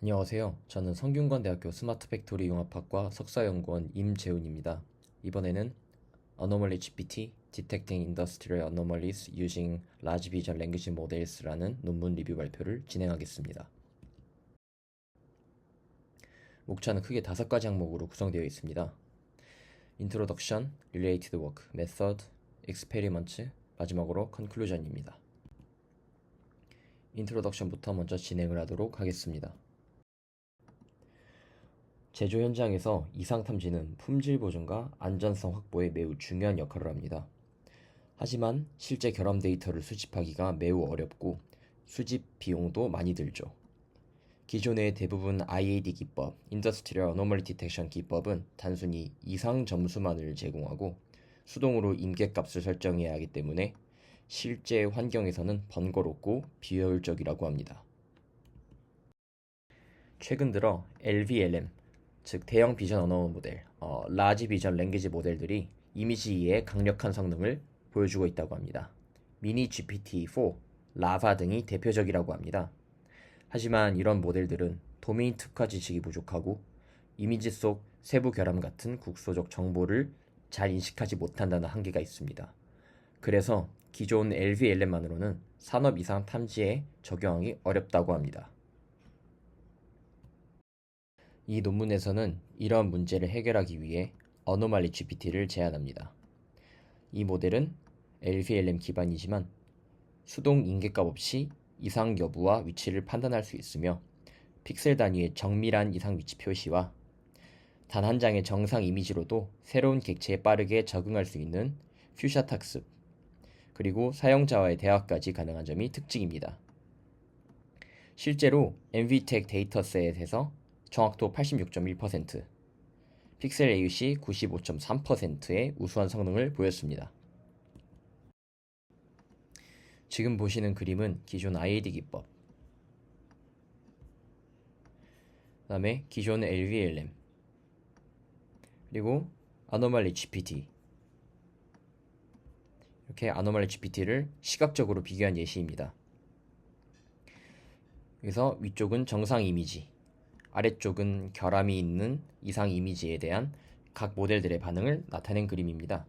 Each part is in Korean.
안녕하세요. 저는 성균관대학교 스마트팩토리 융합학과 석사연구원 임재훈입니다. 이번에는 Anomaly GPT, Detecting Industrial Anomalies Using Large Vision Language Models라는 논문 리뷰 발표를 진행하겠습니다. 목차는 크게 5가지 항목으로 구성되어 있습니다. Introduction, Related Work, Method, Experiment, 마지막으로 Conclusion입니다. 인트로덕션부터 먼저 진행을 하도록 하겠습니다. 제조 현장에서 이상 탐지는 품질 보존과 안전성 확보에 매우 중요한 역할을 합니다. 하지만 실제 결함 데이터를 수집하기가 매우 어렵고 수집 비용도 많이 들죠. 기존의 대부분 IAD 기법, Industrial Anomaly Detection 기법은 단순히 이상 점수만을 제공하고 수동으로 임계값을 설정해야 하기 때문에 실제 환경에서는 번거롭고 비효율적이라고 합니다. 최근 들어 LVLM, 즉 대형 비전 언어 모델, 라지 비전 랭귀지 모델들이 이미지 이해에 강력한 성능을 보여주고 있다고 합니다. 미니 GPT-4, 라바 등이 대표적이라고 합니다. 하지만 이런 모델들은 도메인 특화 지식이 부족하고 이미지 속 세부 결함 같은 국소적 정보를 잘 인식하지 못한다는 한계가 있습니다. 그래서 기존 LVLM만으로는 산업 이상 탐지에 적용하기 어렵다고 합니다. 이 논문에서는 이러한 문제를 해결하기 위해 어노말리 GPT를 제안합니다. 이 모델은 LVLM 기반이지만 수동 인계값 없이 이상 여부와 위치를 판단할 수 있으며 픽셀 단위의 정밀한 이상 위치 표시와 단 한 장의 정상 이미지로도 새로운 객체에 빠르게 적응할 수 있는 퓨샷 학습, 그리고 사용자와의 대화까지 가능한 점이 특징입니다. 실제로 MVTech 데이터셋에서 정확도 86.1%, 픽셀 AUC 95.3%의 우수한 성능을 보였습니다. 지금 보시는 그림은 기존 IAD 기법, 그 다음에 기존 LVLM, 그리고 Anomaly GPT, 이렇게 Anomaly GPT를 시각적으로 비교한 예시입니다. 여기서 위쪽은 정상 이미지, 아래쪽은 결함이 있는 이상 이미지에 대한 각 모델들의 반응을 나타낸 그림입니다.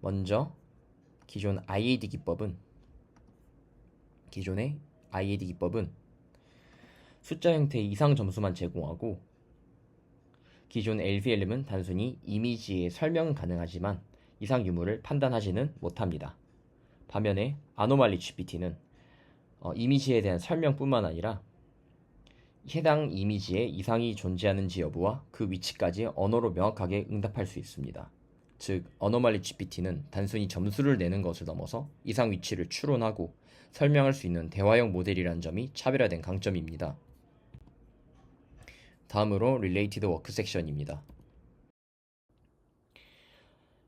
먼저 기존의 IAD 기법은 숫자 형태의 이상 점수만 제공하고 기존 LVLM은 단순히 이미지의 설명은 가능하지만 이상 유무를 판단하지는 못합니다. 반면에 아노말리 GPT는 이미지에 대한 설명뿐만 아니라 해당 이미지에 이상이 존재하는지 여부와 그 위치까지 언어로 명확하게 응답할 수 있습니다. 즉, 어노말리 GPT는 단순히 점수를 내는 것을 넘어서 이상 위치를 추론하고 설명할 수 있는 대화형 모델이라는 점이 차별화된 강점입니다. 다음으로 Related Work 섹션입니다.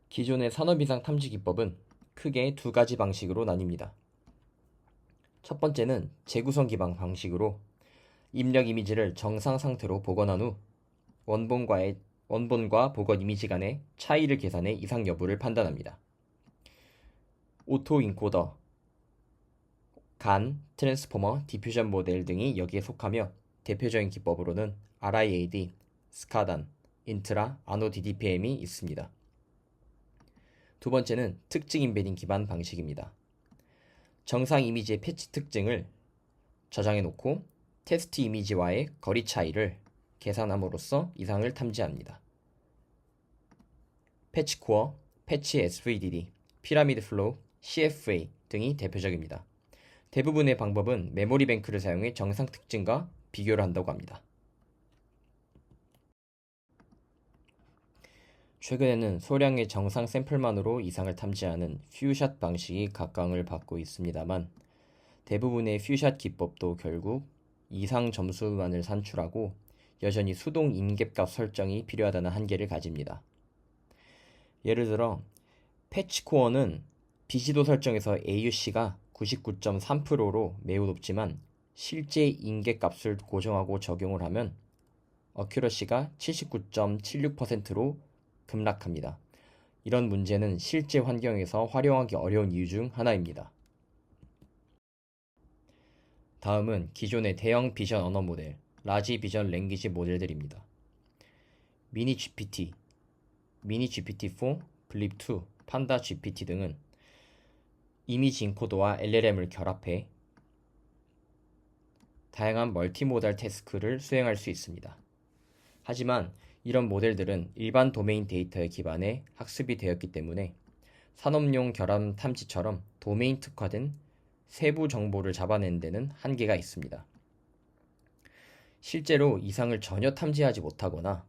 기존의 산업이상 탐지 기법은 크게 2가지 방식으로 나뉩니다. 첫 번째는 재구성 기반 방식으로 입력 이미지를 정상 상태로 복원한 후 원본과 복원 이미지 간의 차이를 계산해 이상 여부를 판단합니다. 오토 인코더, 간, 트랜스포머, 디퓨전 모델 등이 여기에 속하며 대표적인 기법으로는 RIAD, 스카단, 인트라, 아노 DDPM이 있습니다. 두 번째는 특징 인베딩 기반 방식입니다. 정상 이미지의 패치 특징을 저장해 놓고 테스트 이미지와의 거리 차이를 계산함으로써 이상을 탐지합니다. 패치 코어, 패치 SVDD, 피라미드 플로우, CFA 등이 대표적입니다. 대부분의 방법은 메모리 뱅크를 사용해 정상 특징과 비교를 한다고 합니다. 최근에는 소량의 정상 샘플만으로 이상을 탐지하는 퓨샷 방식이 각광을 받고 있습니다만 대부분의 퓨샷 기법도 결국 이상 점수만을 산출하고 여전히 수동 임계값 설정이 필요하다는 한계를 가집니다. 예를 들어 패치 코어는 비지도 설정에서 AUC가 99.3%로 매우 높지만 실제 임계값을 고정하고 적용을 하면 어큐러시가 79.76%로 급락합니다. 이런 문제는 실제 환경에서 활용하기 어려운 이유 중 하나입니다. 다음은 기존의 대형 비전 언어 모델 라지 비전 랭귀지 모델들입니다. 미니 GPT, 미니 GPT-4, 블립2, 판다 GPT 등은 이미지 인코더와 LLM을 결합해 다양한 멀티모달 태스크를 수행할 수 있습니다. 하지만 이런 모델들은 일반 도메인 데이터에 기반해 학습이 되었기 때문에 산업용 결함 탐지처럼 도메인 특화된 세부 정보를 잡아내는 데는 한계가 있습니다. 실제로 이상을 전혀 탐지하지 못하거나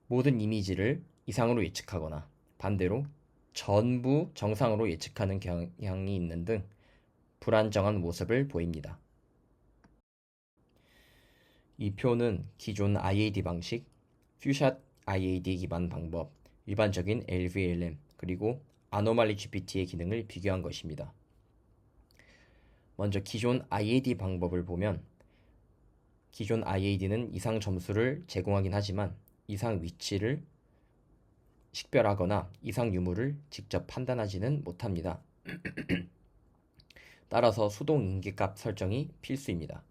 모든 이미지를 이상으로 예측하거나 반대로 전부 정상으로 예측하는 경향이 있는 등 불안정한 모습을 보입니다. 이 표는 기존 IAD 방식, 퓨샷 IAD 기반 방법, 일반적인 LVLM, 그리고 아노말리 GPT의 기능을 비교한 것입니다. 먼저 기존 IAD 방법을 보면 기존 IAD는 이상 점수를 제공하긴 하지만 이상 위치를 식별하거나 이상 유무를 직접 판단하지는 못합니다. 따라서 수동 인계값 설정이 필수입니다.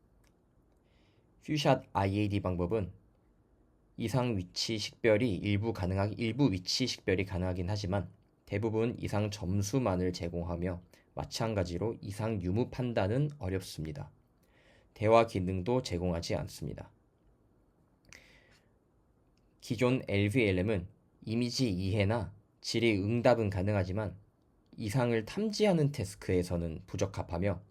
퓨샷 IAD 방법은 이상 위치 식별이 일부 위치 식별이 가능하긴 하지만 대부분 이상 점수만을 제공하며 마찬가지로 이상 유무 판단은 어렵습니다. 대화 기능도 제공하지 않습니다. 기존 LVLM은 이미지 이해나 질의 응답은 가능하지만 이상을 탐지하는 태스크에서는 부적합하며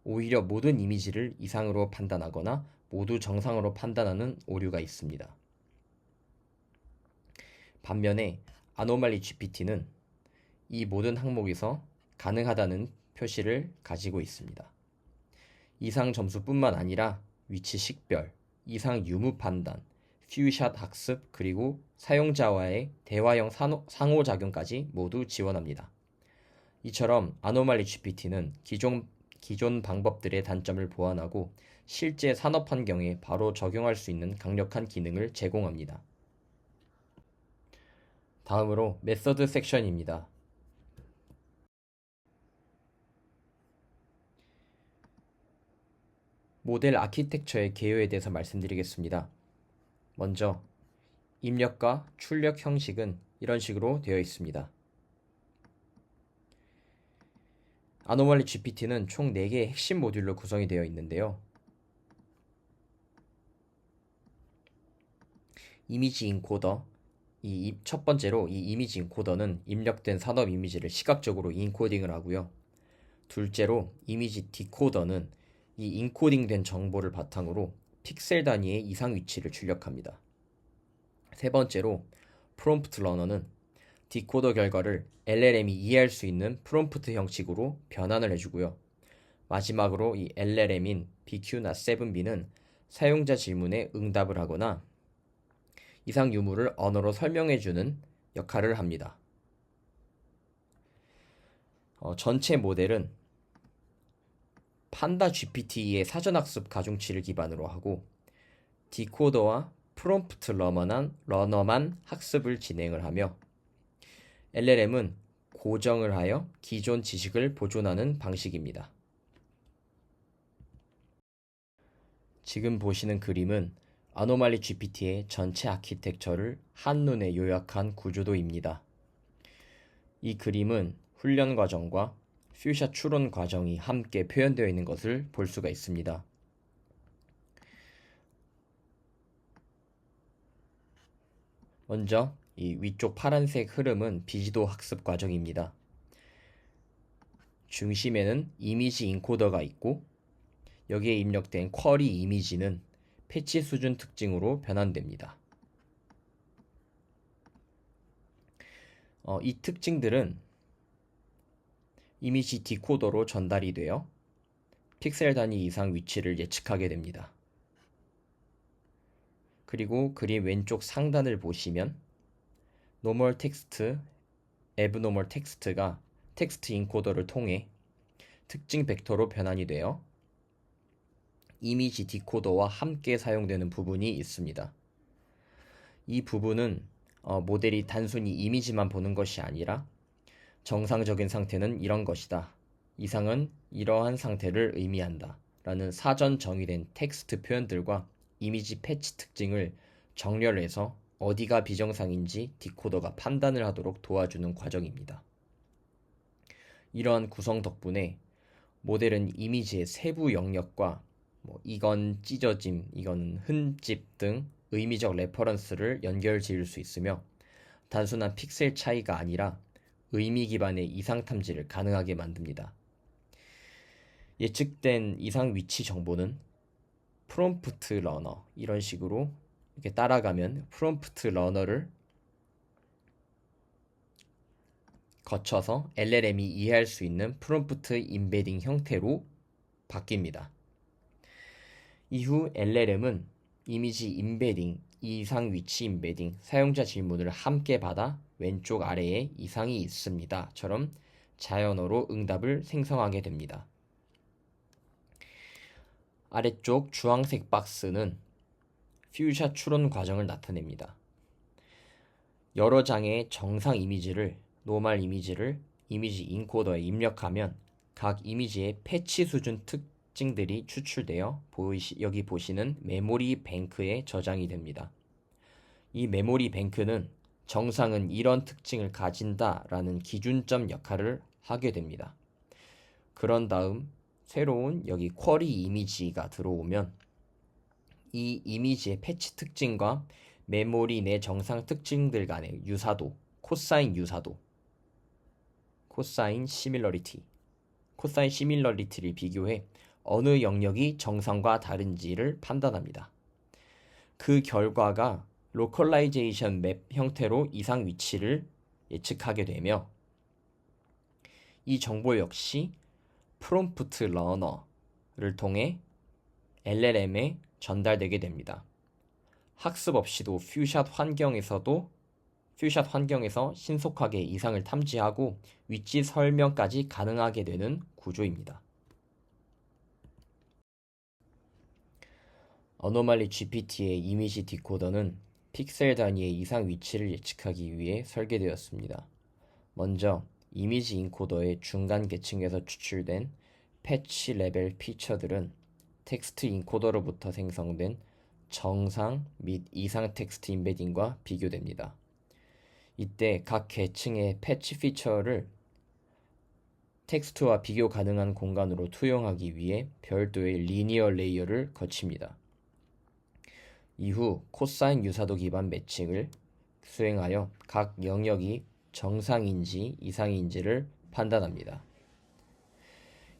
오히려 모든 이미지를 이상으로 판단하거나 모두 정상으로 판단하는 오류가 있습니다. 반면에 아노말리 GPT는 이 모든 항목에서 가능하다는 표시를 가지고 있습니다. 이상 점수뿐만 아니라 위치 식별, 이상 유무 판단, 퓨샷 학습, 그리고 사용자와의 대화형 상호작용까지 모두 지원합니다. 이처럼 아노말리 GPT는 기존 방법들의 단점을 보완하고 실제 산업 환경에 바로 적용할 수 있는 강력한 기능을 제공합니다. 다음으로 메서드 섹션입니다. 모델 아키텍처의 개요에 대해서 말씀드리겠습니다. 먼저 입력과 출력 형식은 이런 식으로 되어 있습니다. 아노말리 GPT는 총 4개의 핵심 모듈로 구성이 되어 있는데요. 이미지 인코더, 첫 번째로 이 이미지 인코더는 입력된 산업 이미지를 시각적으로 인코딩을 하고요. 둘째로 이미지 디코더는 이 인코딩된 정보를 바탕으로 픽셀 단위의 이상 위치를 출력합니다. 세 번째로 프롬프트 러너는 디코더 결과를 LLM이 이해할 수 있는 프롬프트 형식으로 변환을 해주고요. 마지막으로 이 LLM인 BQ-7B는 사용자 질문에 응답을 하거나 이상 유무를 언어로 설명해주는 역할을 합니다. 전체 모델은 판다 GPT의 사전학습 가중치를 기반으로 하고 디코더와 프롬프트 러너만 학습을 진행을 하며 LLM은 고정을 하여 기존 지식을 보존하는 방식입니다. 지금 보시는 그림은 아노말리 GPT의 전체 아키텍처를 한눈에 요약한 구조도입니다. 이 그림은 훈련 과정과 퓨샷 추론 과정이 함께 표현되어 있는 것을 볼 수가 있습니다. 먼저 이 위쪽 파란색 흐름은 비지도 학습 과정입니다. 중심에는 이미지 인코더가 있고 여기에 입력된 쿼리 이미지는 패치 수준 특징으로 변환됩니다. 이 특징들은 이미지 디코더로 전달이 되어 픽셀 단위 이상 위치를 예측하게 됩니다. 그리고 그림 왼쪽 상단을 보시면 노멀 텍스트, 애브노멀 텍스트가 텍스트 인코더를 통해 특징 벡터로 변환이 되어 이미지 디코더와 함께 사용되는 부분이 있습니다. 이 부분은 모델이 단순히 이미지만 보는 것이 아니라 정상적인 상태는 이런 것이다. 이상은 이러한 상태를 의미한다. 라는 사전 정의된 텍스트 표현들과 이미지 패치 특징을 정렬해서 어디가 비정상인지 디코더가 판단을 하도록 도와주는 과정입니다. 이러한 구성 덕분에 모델은 이미지의 세부 영역과 이건 찢어짐, 이건 흠집 등 의미적 레퍼런스를 연결 지을 수 있으며 단순한 픽셀 차이가 아니라 의미 기반의 이상 탐지를 가능하게 만듭니다. 예측된 이상 위치 정보는 프롬프트 러너, 이런 식으로 이렇게 따라가면 프롬프트 러너를 거쳐서 LLM이 이해할 수 있는 프롬프트 임베딩 형태로 바뀝니다. 이후 LLM은 이미지 임베딩, 이상 위치 임베딩, 사용자 질문을 함께 받아 왼쪽 아래에 이상이 있습니다.처럼 자연어로 응답을 생성하게 됩니다. 아래쪽 주황색 박스는 퓨샷 추론 과정을 나타냅니다. 여러 장의 정상 이미지를, 노멀 이미지를 이미지 인코더에 입력하면 각 이미지의 패치 수준 특징들이 추출되어 여기 보시는 메모리 뱅크에 저장이 됩니다. 이 메모리 뱅크는 정상은 이런 특징을 가진다라는 기준점 역할을 하게 됩니다. 그런 다음 새로운 여기 쿼리 이미지가 들어오면 이 이미지의 패치 특징과 메모리 내 정상 특징들 간의 유사도, 코사인 유사도, 코사인 시밀러리티를 비교해 어느 영역이 정상과 다른지를 판단합니다. 그 결과가 로컬라이제이션 맵 형태로 이상 위치를 예측하게 되며 이 정보 역시 프롬프트 러너를 통해 LLM에 전달되게 됩니다. 학습 없이도 퓨샷 환경에서 신속하게 이상을 탐지하고 위치 설명까지 가능하게 되는 구조입니다. 어노말리 GPT의 이미지 디코더는 픽셀 단위의 이상 위치를 예측하기 위해 설계되었습니다. 먼저 이미지 인코더의 중간 계층에서 추출된 패치 레벨 피처들은 텍스트 인코더로부터 생성된 정상 및 이상 텍스트 임베딩과 비교됩니다. 이때 각 계층의 패치 피처를 텍스트와 비교 가능한 공간으로 투영하기 위해 별도의 리니어 레이어를 거칩니다. 이후 코사인 유사도 기반 매칭을 수행하여 각 영역이 정상인지 이상인지를 판단합니다.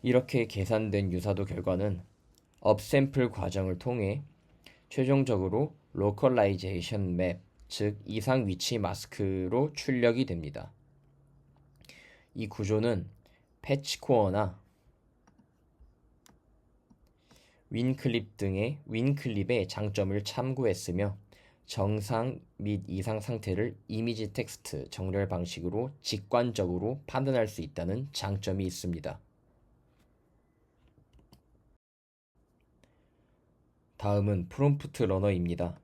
이렇게 계산된 유사도 결과는 업샘플 과정을 통해 최종적으로 로컬라이제이션 맵, 즉 이상 위치 마스크로 출력이 됩니다. 이 구조는 패치코어나 윈클립의 장점을 참고했으며 정상 및 이상 상태를 이미지 텍스트 정렬 방식으로 직관적으로 판단할 수 있다는 장점이 있습니다. 다음은 프롬프트 러너입니다.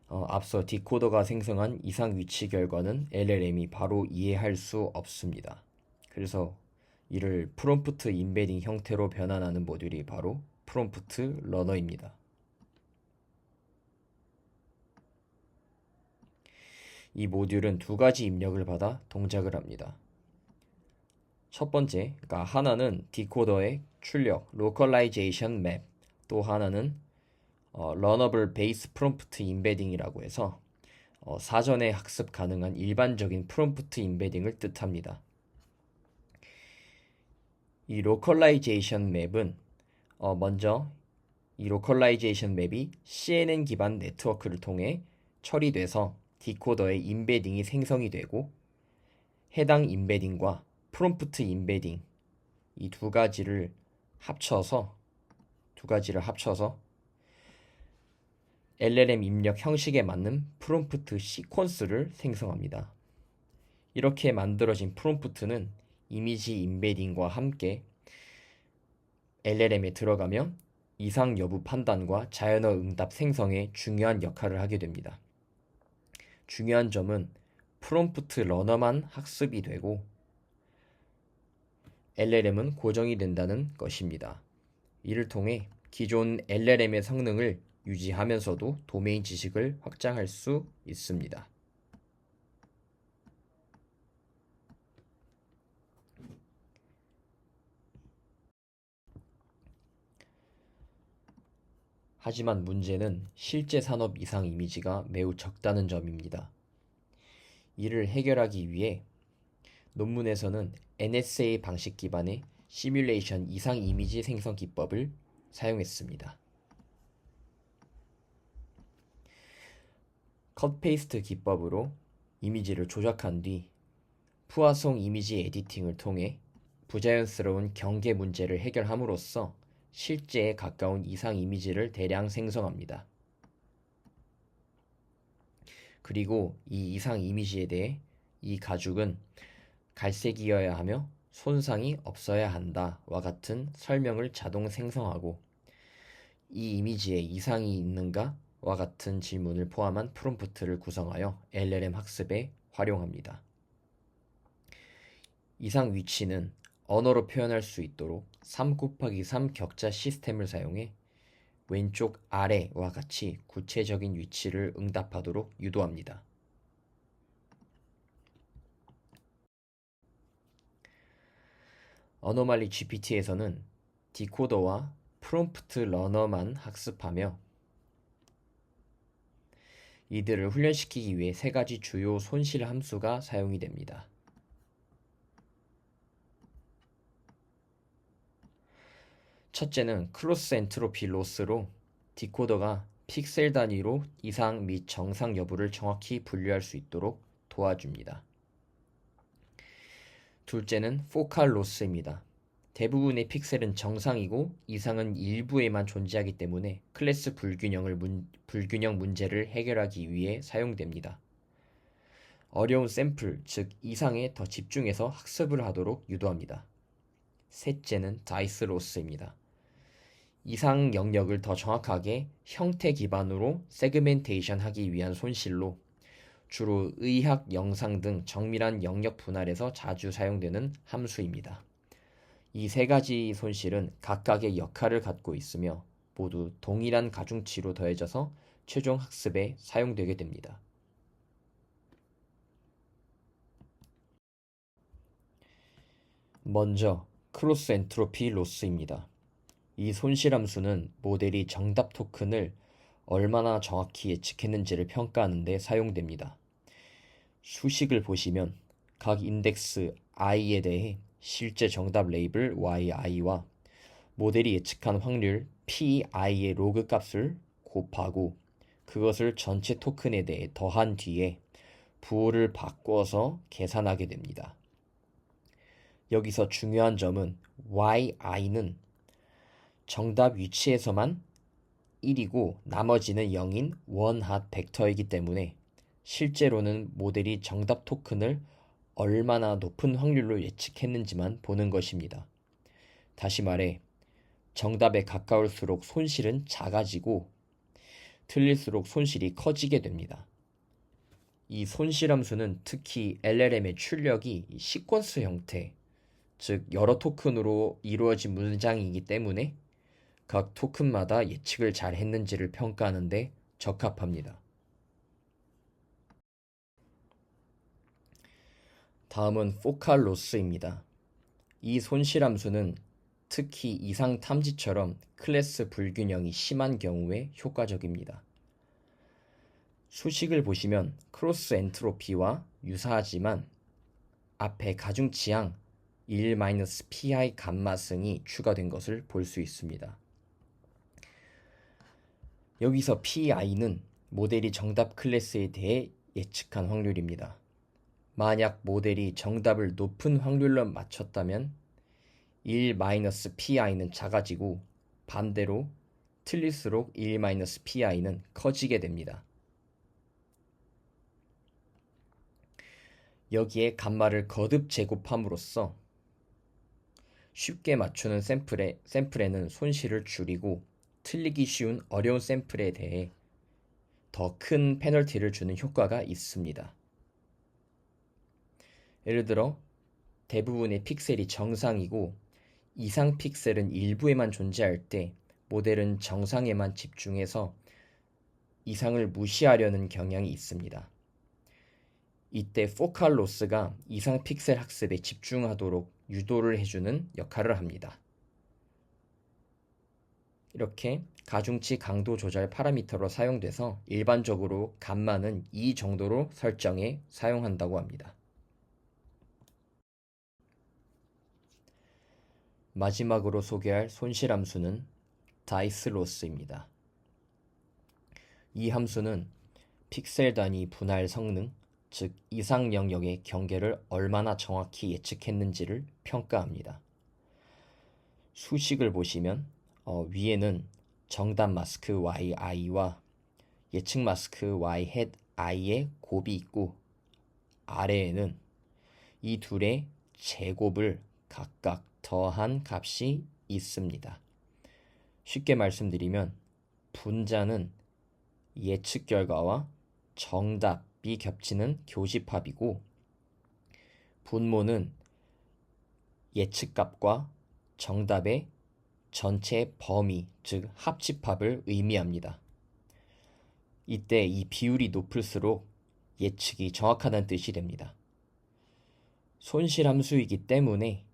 앞서 디코더가 생성한 이상 위치 결과는 LLM이 바로 이해할 수 없습니다. 그래서 이를 프롬프트 임베딩 형태로 변환하는 모듈이 바로 프롬프트 러너입니다. 이 모듈은 두 가지 입력을 받아 동작을 합니다. 첫 번째, 그러니까 하나는 디코더의 출력, 로컬라이제이션 맵, 또 하나는 러너블 베이스 프롬프트 임베딩이라고 해서 사전에 학습 가능한 일반적인 프롬프트 임베딩을 뜻합니다. 이 로컬라이제이션 맵은 먼저 이 로컬라이제이션 맵이 CNN 기반 네트워크를 통해 처리돼서 디코더의 임베딩이 생성이 되고 해당 임베딩과 프롬프트 임베딩 이 두 가지를 합쳐서 LLM 입력 형식에 맞는 프롬프트 시퀀스를 생성합니다. 이렇게 만들어진 프롬프트는 이미지 임베딩과 함께 LLM에 들어가면 이상 여부 판단과 자연어 응답 생성에 중요한 역할을 하게 됩니다. 중요한 점은 프롬프트 러너만 학습이 되고 LLM은 고정이 된다는 것입니다. 이를 통해 기존 LLM의 성능을 유지하면서도 도메인 지식을 확장할 수 있습니다. 하지만 문제는 실제 산업 이상 이미지가 매우 적다는 점입니다. 이를 해결하기 위해 논문에서는 NSA 방식 기반의 시뮬레이션 이상 이미지 생성 기법을 사용했습니다. 컷-페이스트 기법으로 이미지를 조작한 뒤 푸아송 이미지 에디팅을 통해 부자연스러운 경계 문제를 해결함으로써 실제에 가까운 이상 이미지를 대량 생성합니다. 그리고 이 이상 이미지에 대해 이 가죽은 갈색이어야 하며 손상이 없어야 한다와 같은 설명을 자동 생성하고 이 이미지에 이상이 있는가와 같은 질문을 포함한 프롬프트를 구성하여 LLM 학습에 활용합니다. 이상 위치는 언어로 표현할 수 있도록 3곱하기3 격자 시스템을 사용해 왼쪽 아래와 같이 구체적인 위치를 응답하도록 유도합니다. 어노말리 GPT에서는 디코더와 프롬프트 러너만 학습하며 이들을 훈련시키기 위해 세 가지 주요 손실 함수가 사용이 됩니다. 첫째는 크로스 엔트로피 로스로 디코더가 픽셀 단위로 이상 및 정상 여부를 정확히 분류할 수 있도록 도와줍니다. 둘째는 포칼 로스입니다. 대부분의 픽셀은 정상이고 이상은 일부에만 존재하기 때문에 클래스 불균형 문제를 해결하기 위해 사용됩니다. 어려운 샘플, 즉 이상에 더 집중해서 학습을 하도록 유도합니다. 셋째는 다이스 로스입니다. 이상 영역을 더 정확하게 형태 기반으로 세그멘테이션 하기 위한 손실로 주로 의학, 영상 등 정밀한 영역 분할에서 자주 사용되는 함수입니다. 이 세 가지 손실은 각각의 역할을 갖고 있으며 모두 동일한 가중치로 더해져서 최종 학습에 사용되게 됩니다. 먼저 크로스 엔트로피 로스입니다. 이 손실함수는 모델이 정답 토큰을 얼마나 정확히 예측했는지를 평가하는 데 사용됩니다. 수식을 보시면 각 인덱스 i에 대해 실제 정답 레이블 yi와 모델이 예측한 확률 pi의 로그 값을 곱하고 그것을 전체 토큰에 대해 더한 뒤에 부호를 바꿔서 계산하게 됩니다. 여기서 중요한 점은 yi는 정답 위치에서만 1이고 나머지는 0인 원핫 벡터이기 때문에 실제로는 모델이 정답 토큰을 얼마나 높은 확률로 예측했는지만 보는 것입니다. 다시 말해 정답에 가까울수록 손실은 작아지고 틀릴수록 손실이 커지게 됩니다. 이 손실함수는 특히 LLM의 출력이 시퀀스 형태, 즉 여러 토큰으로 이루어진 문장이기 때문에 각 토큰마다 예측을 잘 했는지를 평가하는 데 적합합니다. 다음은 포칼 로스입니다. 이 손실함수는 특히 이상 탐지처럼 클래스 불균형이 심한 경우에 효과적입니다. 수식을 보시면 크로스 엔트로피와 유사하지만 앞에 가중치항 1-pi 감마승이 추가된 것을 볼 수 있습니다. 여기서 pi는 모델이 정답 클래스에 대해 예측한 확률입니다. 만약 모델이 정답을 높은 확률로 맞췄다면 1-pi는 작아지고 반대로 틀릴수록 1-pi는 커지게 됩니다. 여기에 감마를 거듭 제곱함으로써 쉽게 맞추는 샘플에는 손실을 줄이고 틀리기 쉬운 어려운 샘플에 대해 더 큰 페널티를 주는 효과가 있습니다. 예를 들어 대부분의 픽셀이 정상이고 이상 픽셀은 일부에만 존재할 때 모델은 정상에만 집중해서 이상을 무시하려는 경향이 있습니다. 이때 포칼 로스가 이상 픽셀 학습에 집중하도록 유도를 해주는 역할을 합니다. 이렇게 가중치 강도 조절 파라미터로 사용돼서 일반적으로 감마는 이 정도로 설정해 사용한다고 합니다. 마지막으로 소개할 손실 함수는 다이스 로스입니다. 이 함수는 픽셀 단위 분할 성능, 즉 이상 영역의 경계를 얼마나 정확히 예측했는지를 평가합니다. 수식을 보시면 위에는 정답 마스크 yi,와 예측 마스크 y,i의 곱이 있고 아래에는 이 둘의 제곱을 각각 더한 값이 있습니다. 쉽게 말씀드리면 분자는 예측 결과와 정답이 겹치는 교집합이고 분모는 예측값과 정답의 전체 범위, 즉 합집합을 의미합니다. 이때 이 비율이 높을수록 예측이 정확하다는 뜻이 됩니다. 손실 함수이기 때문에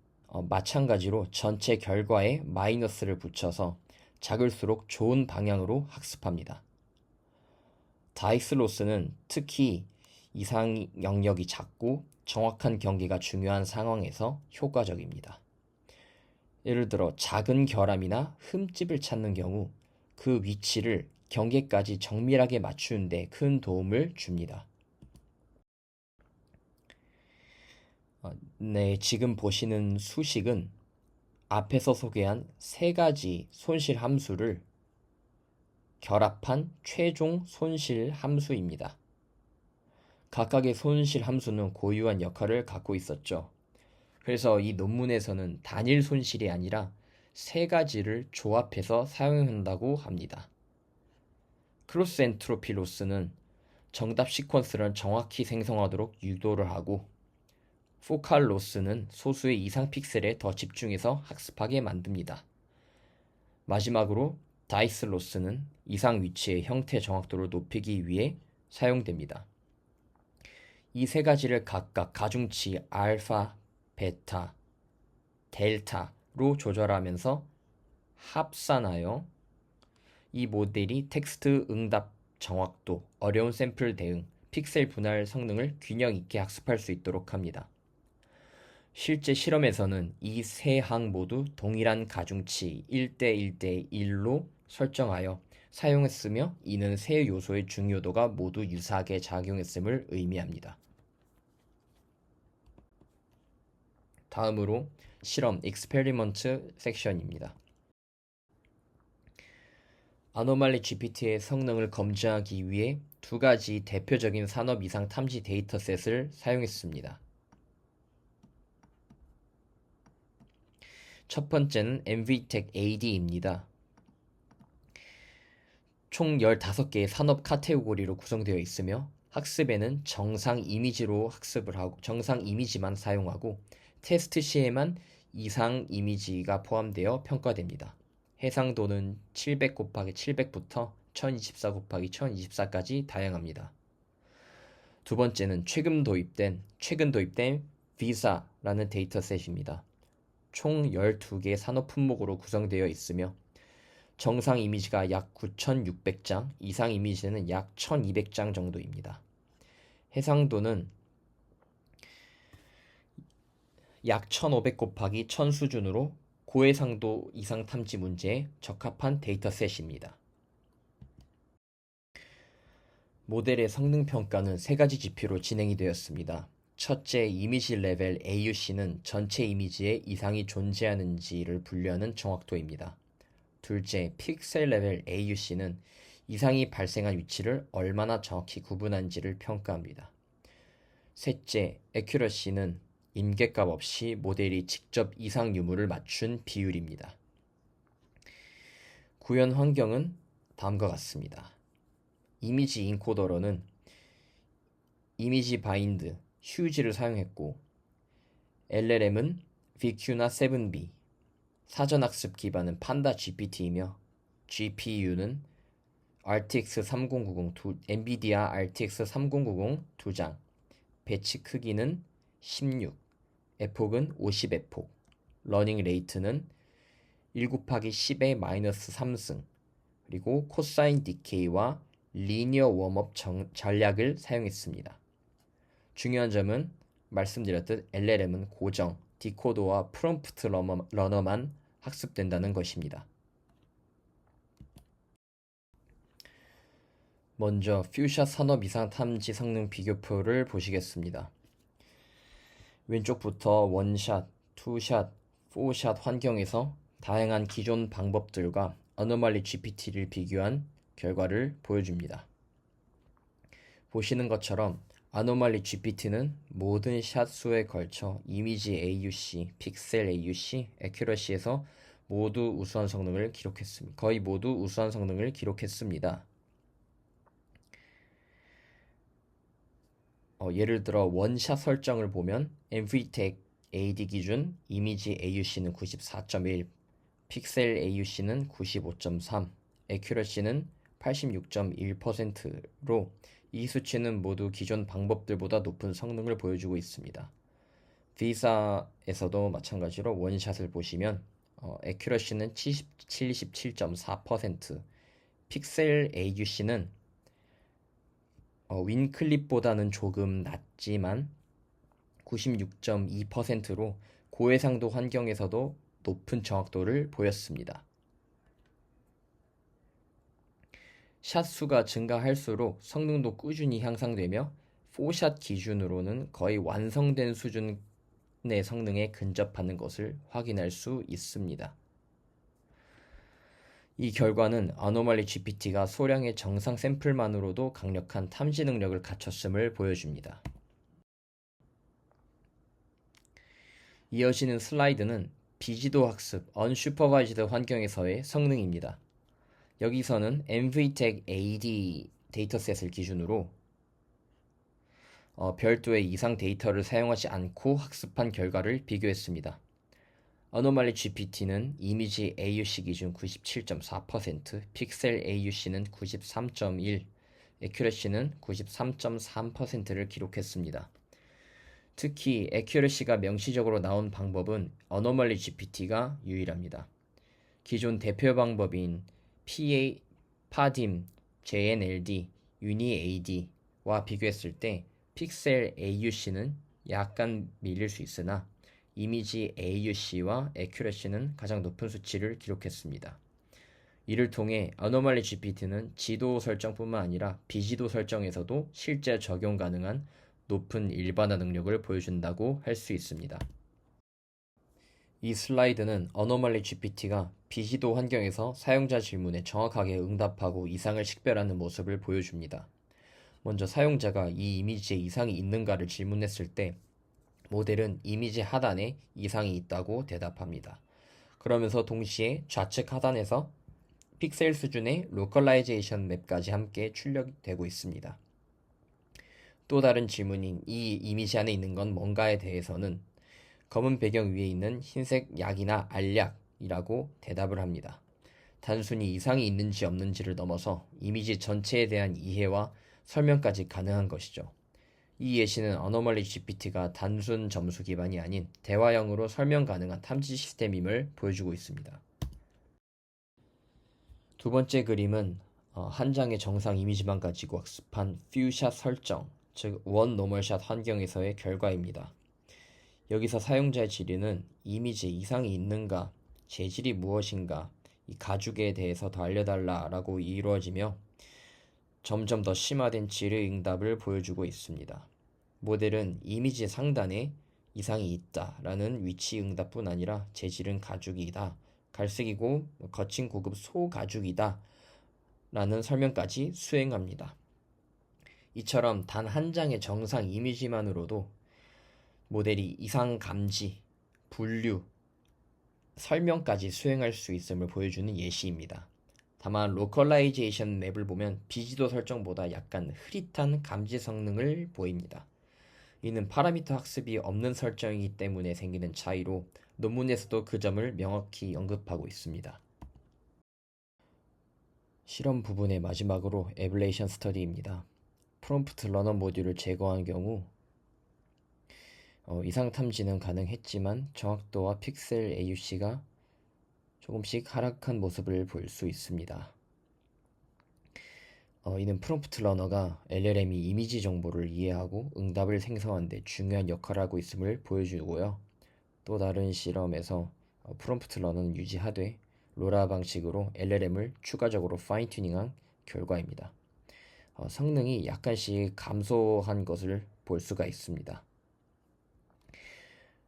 마찬가지로 전체 결과에 마이너스를 붙여서 작을수록 좋은 방향으로 학습합니다. 다이스 로스는 특히 이상 영역이 작고 정확한 경계가 중요한 상황에서 효과적입니다. 예를 들어 작은 결함이나 흠집을 찾는 경우 그 위치를 경계까지 정밀하게 맞추는 데 큰 도움을 줍니다. 네, 지금 보시는 수식은 앞에서 소개한 세 가지 손실 함수를 결합한 최종 손실 함수입니다. 각각의 손실 함수는 고유한 역할을 갖고 있었죠. 그래서 이 논문에서는 단일 손실이 아니라 세 가지를 조합해서 사용한다고 합니다. 크로스 엔트로피 로스는 정답 시퀀스를 정확히 생성하도록 유도를 하고 포칼 로스는 소수의 이상 픽셀에 더 집중해서 학습하게 만듭니다. 마지막으로 다이스 로스는 이상 위치의 형태 정확도를 높이기 위해 사용됩니다. 이 세 가지를 각각 가중치 알파, 베타, 델타로 조절하면서 합산하여 이 모델이 텍스트 응답 정확도, 어려운 샘플 대응, 픽셀 분할 성능을 균형 있게 학습할 수 있도록 합니다. 실제 실험에서는 이 세 항 모두 동일한 가중치 1대1대1로 설정하여 사용했으며 이는 세 요소의 중요도가 모두 유사하게 작용했음을 의미합니다. 다음으로 실험 익스페리먼트 섹션입니다. 아노말리 GPT의 성능을 검증하기 위해 두 가지 대표적인 산업 이상 탐지 데이터셋을 사용했습니다. 첫 번째는 MVTech AD입니다. 총 15개의 산업 카테고리로 구성되어 있으며 학습에는 정상 이미지만 사용하고 테스트 시에만 이상 이미지가 포함되어 평가됩니다. 해상도는 700 곱하기 700부터 1024 곱하기 1024까지 다양합니다. 두 번째는 최근 도입된 비사라는 데이터셋입니다. 총 12개 산업 품목으로 구성되어 있으며 정상 이미지가 약 9,600장, 이상 이미지는 약 1,200장 정도입니다. 해상도는 약 1,500 곱하기 1,000 수준으로 고해상도 이상 탐지 문제에 적합한 데이터셋입니다. 모델의 성능 평가는 세 가지 지표로 진행이 되었습니다. 첫째, 이미지 레벨 AUC는 전체 이미지에 이상이 존재하는지를 분류하는 정확도입니다. 둘째, 픽셀 레벨 AUC는 이상이 발생한 위치를 얼마나 정확히 구분하는지를 평가합니다. 셋째, Accuracy는 임계값 없이 모델이 직접 이상 유무를 맞춘 비율입니다. 구현 환경은 다음과 같습니다. 이미지 인코더러는 이미지 바인드, 휴지를 사용했고 LLM은 VQ나 7B, 사전학습 기반은 판다 GPT이며 GPU는 RTX 3090 엔비디아 RTX 3090 2장, 배치 크기는 16, 에폭은 50 에폭, 러닝 레이트는 1 곱하기 10의 마이너스 3승, 그리고 코사인 디케이와 리니어 웜업 전략을 사용했습니다. 중요한 점은 말씀드렸듯 LLM은 고정, 디코더와 프롬프트 러너만 학습된다는 것입니다. 먼저 퓨샷 산업 이상 탐지 성능 비교표를 보시겠습니다. 왼쪽부터 원샷, 투샷, 포샷 환경에서 다양한 기존 방법들과 어노말리 GPT를 비교한 결과를 보여줍니다. 보시는 것처럼 아노말리 GPT는 모든 샷 수에 걸쳐 이미지 AUC, 픽셀 AUC, 애큐러시에서 모두 우수한 성능을 기록했습니다. 거의 모두 우수한 성능을 기록했습니다. 예를 들어 원샷 설정을 보면 엔비텍 AD 기준 이미지 AUC는 94.1, 픽셀 AUC는 95.3, 애큐러시는 86.1%로 이 수치는 모두 기존 방법들보다 높은 성능을 보여주고 있습니다. V사에서도 마찬가지로 원샷을 보시면 애큐러시는 77.4%, 픽셀 AUC는 윈클립보다는 조금 낮지만 96.2%로 고해상도 환경에서도 높은 정확도를 보였습니다. 샷 수가 증가할수록 성능도 꾸준히 향상되며 4샷 기준으로는 거의 완성된 수준의 성능에 근접하는 것을 확인할 수 있습니다. 이 결과는 아노말리 GPT가 소량의 정상 샘플만으로도 강력한 탐지 능력을 갖췄음을 보여줍니다. 이어지는 슬라이드는 비지도 학습, 언슈퍼바이즈드 환경에서의 성능입니다. 여기서는 NVTech AD 데이터셋을 기준으로 별도의 이상 데이터를 사용하지 않고 학습한 결과를 비교했습니다. 어노말리 GPT는 이미지 AUC 기준 97.4%, 픽셀 AUC는 93.1, 애큐러시는 93.3%를 기록했습니다. 특히 애큐러시가 명시적으로 나온 방법은 어노말리 GPT가 유일합니다. 기존 대표 방법인 PADIM, JNLD, UniAD와 비교했을 때 픽셀 AUC는 약간 밀릴 수 있으나 이미지 AUC와 애큐러시는 가장 높은 수치를 기록했습니다. 이를 통해 어노말리 GPT는 지도 설정뿐만 아니라 비지도 설정에서도 실제 적용 가능한 높은 일반화 능력을 보여준다고 할 수 있습니다. 이 슬라이드는 어노말리 GPT가 비지도 환경에서 사용자 질문에 정확하게 응답하고 이상을 식별하는 모습을 보여줍니다. 먼저 사용자가 이 이미지에 이상이 있는가를 질문했을 때 모델은 이미지 하단에 이상이 있다고 대답합니다. 그러면서 동시에 좌측 하단에서 픽셀 수준의 로컬라이제이션 맵까지 함께 출력되고 있습니다. 또 다른 질문인 이 이미지 안에 있는 건 뭔가에 대해서는 검은 배경 위에 있는 흰색 약이나 알약이라고 대답을 합니다. 단순히 이상이 있는지 없는지를 넘어서 이미지 전체에 대한 이해와 설명까지 가능한 것이죠. 이 예시는 어노멀리 GPT가 단순 점수 기반이 아닌 대화형으로 설명 가능한 탐지 시스템임을 보여주고 있습니다. 두 번째 그림은 한 장의 정상 이미지만 가지고 학습한 퓨샷 설정, 즉 원 노멀샷 환경에서의 결과입니다. 여기서 사용자의 질의는 이미지에 이상이 있는가, 재질이 무엇인가, 이 가죽에 대해서 더 알려달라라고 이루어지며 점점 더 심화된 질의 응답을 보여주고 있습니다. 모델은 이미지 상단에 이상이 있다라는 위치 응답뿐 아니라 재질은 가죽이다, 갈색이고 거친 고급 소가죽이다 라는 설명까지 수행합니다. 이처럼 단 한 장의 정상 이미지만으로도 모델이 이상 감지, 분류, 설명까지 수행할 수 있음을 보여주는 예시입니다. 다만 로컬라이제이션 맵을 보면 비지도 설정보다 약간 흐릿한 감지 성능을 보입니다. 이는 파라미터 학습이 없는 설정이기 때문에 생기는 차이로 논문에서도 그 점을 명확히 언급하고 있습니다. 실험 부분의 마지막으로 에블레이션 스터디입니다. 프롬프트 러너 모듈을 제거한 경우 이상 탐지는 가능했지만 정확도와 픽셀 AUC가 조금씩 하락한 모습을 볼 수 있습니다. 이는 프롬프트 러너가 LLM이 이미지 정보를 이해하고 응답을 생성하는 데 중요한 역할을 하고 있음을 보여주고요. 또 다른 실험에서 프롬프트 러너는 유지하되 로라 방식으로 LLM을 추가적으로 파인 튜닝한 결과입니다. 성능이 약간씩 감소한 것을 볼 수가 있습니다.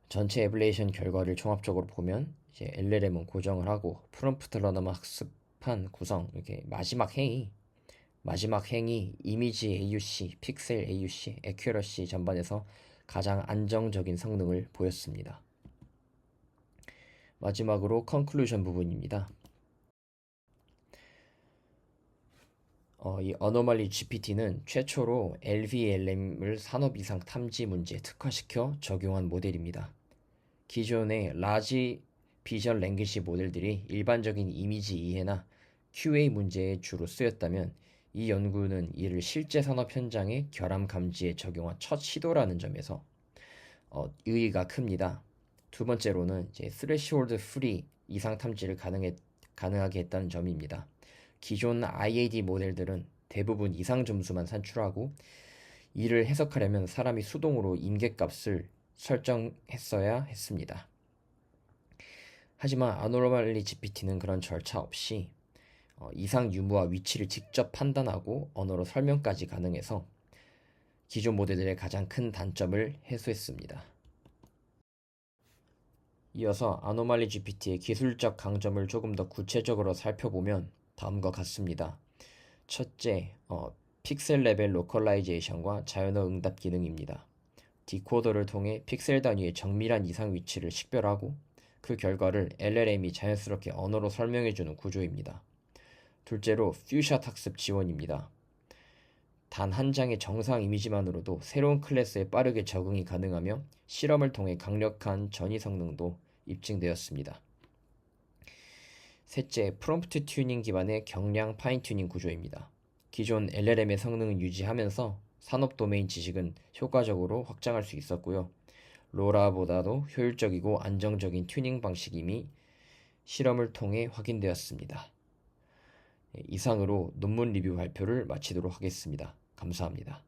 전체 에블레이션 결과를 종합적으로 보면 이제 LLM은 고정을 하고 프롬프트 러너만 학습한 구성, 이렇게 마지막 행이 이미지 AUC, 픽셀 AUC, 애큐러시 전반에서 가장 안정적인 성능을 보였습니다. 마지막으로 컨클루전 부분입니다. 이 어노멀리 GPT는 최초로 LVLM을 산업 이상 탐지 문제에 특화시켜 적용한 모델입니다. 기존의 라지 비전 랭귀지 모델들이 일반적인 이미지 이해나 QA 문제에 주로 쓰였다면 이 연구는 이를 실제 산업 현장의 결함 감지에 적용한 첫 시도라는 점에서 의의가 큽니다. 두 번째로는 이제 스레시홀드 프리 이상 탐지를 가능하게 했다는 점입니다. 기존 IAD 모델들은 대부분 이상 점수만 산출하고 이를 해석하려면 사람이 수동으로 임계값을 설정했어야 했습니다. 하지만 아노멀리 GPT는 그런 절차 없이 이상 유무와 위치를 직접 판단하고 언어로 설명까지 가능해서 기존 모델들의 가장 큰 단점을 해소했습니다. 이어서 아노말리 GPT의 기술적 강점을 조금 더 구체적으로 살펴보면 다음과 같습니다. 첫째, 픽셀 레벨 로컬라이제이션과 자연어 응답 기능입니다. 디코더를 통해 픽셀 단위의 정밀한 이상 위치를 식별하고 그 결과를 LLM이 자연스럽게 언어로 설명해주는 구조입니다. 둘째로 퓨샷 학습 지원입니다. 단 한 장의 정상 이미지만으로도 새로운 클래스에 빠르게 적응이 가능하며 실험을 통해 강력한 전이 성능도 입증되었습니다. 셋째, 프롬프트 튜닝 기반의 경량 파인 튜닝 구조입니다. 기존 LLM의 성능을 유지하면서 산업 도메인 지식은 효과적으로 확장할 수 있었고요. 로라보다도 효율적이고 안정적인 튜닝 방식임이 실험을 통해 확인되었습니다. 이상으로 논문 리뷰 발표를 마치도록 하겠습니다. 감사합니다.